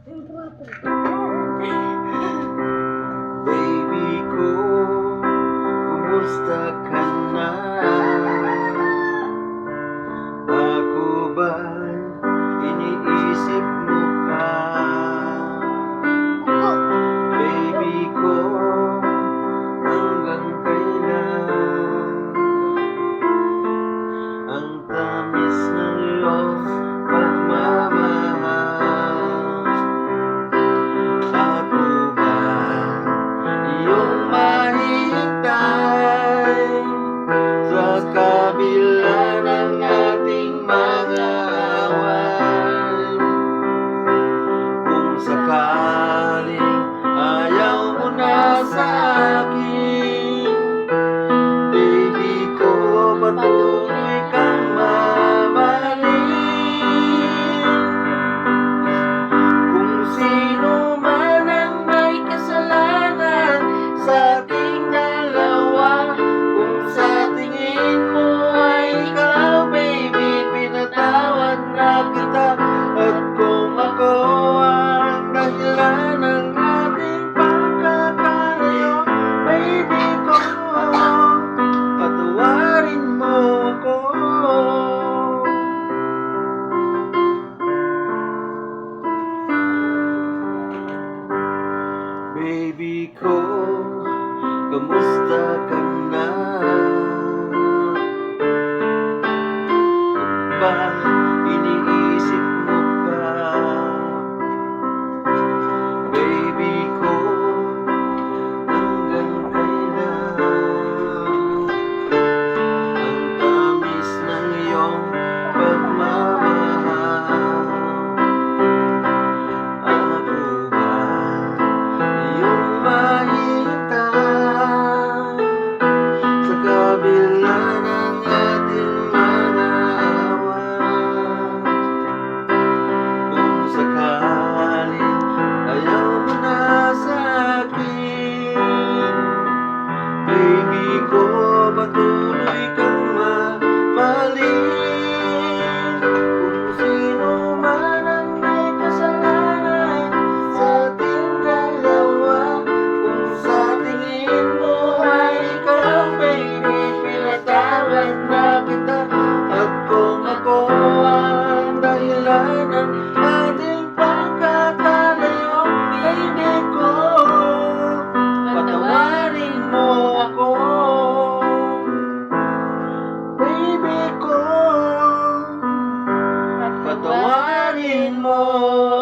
Baby ko, kumusta ka na? Ako ba'y iniisip mo pa? Baby ko, hanggang kailan ang tamis ng iyong pagmamahal? Ako ba iyong mahintay sa kabila ng ating mga away? Kung sakaling ayaw mo na sa akin, baby ko, patuloy kang mamahalin. Kung sino man ang may kasalanan sa ating dalawa, kung sa tingin mo ay ikaw, baby, pinatawad na kita. At kung ako ang dahilan ng ating pagkakalayo, baby ko, patawarin mo ako. Baby ko, kamusta